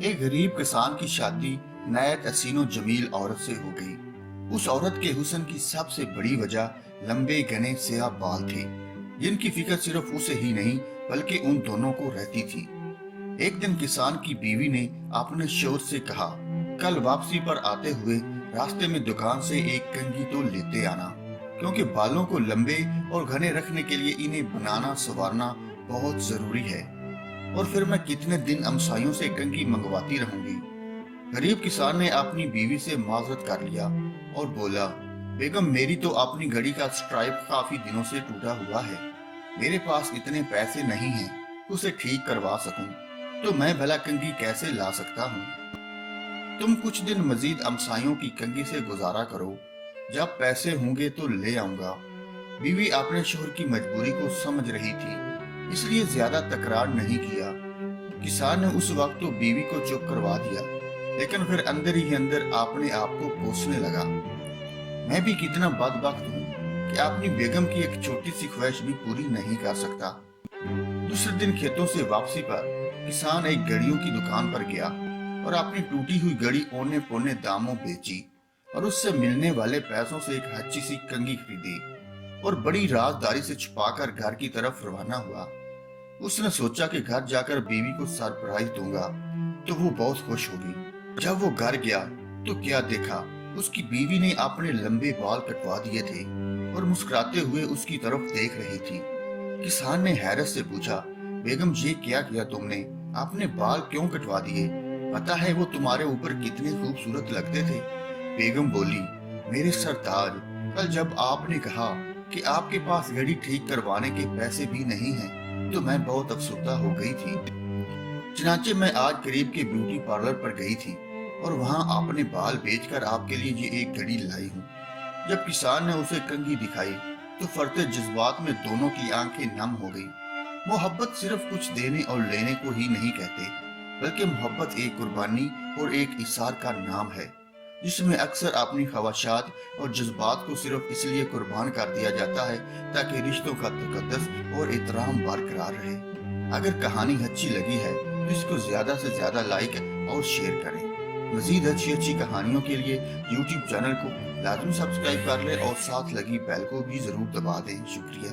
एक गरीब किसान की शादी नायत हसीनो जमील औरत से हो गई। उस औरत के हुस्न की सबसे बड़ी वजह लंबे घने स्याह बाल थे, जिनकी फिक्र सिर्फ उसे ही नहीं बल्कि उन दोनों को रहती थी। एक दिन किसान की बीवी ने अपने शोर से कहा, कल वापसी पर आते हुए रास्ते में दुकान से एक कंघी तो लेते आना, क्योंकि बालों को लंबे और घने रखने के लिए इन्हें बनाना संवारना बहुत जरूरी है। और फिर मैं कितने दिन हमसायों से कंघी मंगवाती रहूंगी। गरीब किसान ने अपनी बीवी से माजरत कर लिया और बोला, बेगम मेरी तो अपनी घड़ी का स्ट्राइप काफी दिनों से टूटा हुआ है। मेरे पास इतने पैसे नहीं हैं उसे ठीक करवा सकूं, तो मैं भला कंघी कैसे ला सकता हूँ। तुम कुछ दिन मजीद हमसायों की कंघी से गुजारा करो, जब पैसे होंगे तो ले आऊंगा। बीवी अपने शोहर की मजबूरी को समझ रही थी, इसलिए ज्यादा तकरार नहीं किया। किसान ने उस वक्त तो बीवी को चुप करवा दिया, लेकिन फिर अंदर ही अंदर अपने आप को कोसने लगा। मैं भी कितना बदबख्त हूँ कि अपनी बेगम की एक छोटी सी ख्वाहिश भी पूरी नहीं कर सकता। दूसरे दिन खेतों से वापसी पर किसान एक घड़ियों की दुकान पर गया और अपनी टूटी हुई घड़ी औने पौने दामों बेची और उससे मिलने वाले पैसों से एक अच्छी सी कंघी खरीदी और बड़ी राजदारी से छुपाकर घर की तरफ रवाना हुआ। उसने सोचा कि घर जाकर बीवी को सरप्राइज दूंगा तो वो बहुत खुश होगी। जब वो घर गया तो क्या देखा, उसकी बीवी ने अपने लंबे बाल कटवा दिए थे और मुस्कुराते हुए उसकी तरफ देख रही थी। किसान ने हैरत से पूछा, बेगम ये क्या किया तुमने? आपने बाल क्यों कटवा दिए? पता है वो तुम्हारे ऊपर कितने खूबसूरत लगते थे। बेगम बोली, मेरे सरदार, कल जब आपने कहा कि आपके पास घड़ी ठीक करवाने के पैसे भी नहीं हैं, तो मैं बहुत अफसुर्दा हो गई थी। चनाचे मैं आज करीब के ब्यूटी पार्लर पर गई थी और वहां अपने बाल बेचकर आपके लिए ये एक घड़ी लाई हूँ। जब किसान ने उसे कंघी दिखाई तो फरते जज्बात में दोनों की आंखें नम हो गई। मोहब्बत सिर्फ कुछ देने और लेने को ही नहीं कहते, बल्कि मोहब्बत एक कुर्बानी और एक इसार का नाम है, जिसमें अक्सर अपनी ख्वाहिशात और जज्बात को सिर्फ इसलिए कुर्बान कर दिया जाता है ताकि रिश्तों का तकद्दुस और एहतराम बरकरार रहे। अगर कहानी अच्छी लगी है तो इसको ज्यादा से ज्यादा लाइक और शेयर करें। मजीद अच्छी अच्छी कहानियों के लिए YouTube चैनल को लाजमी सब्सक्राइब कर लें और साथ लगी बेल को भी जरूर दबा दें। शुक्रिया।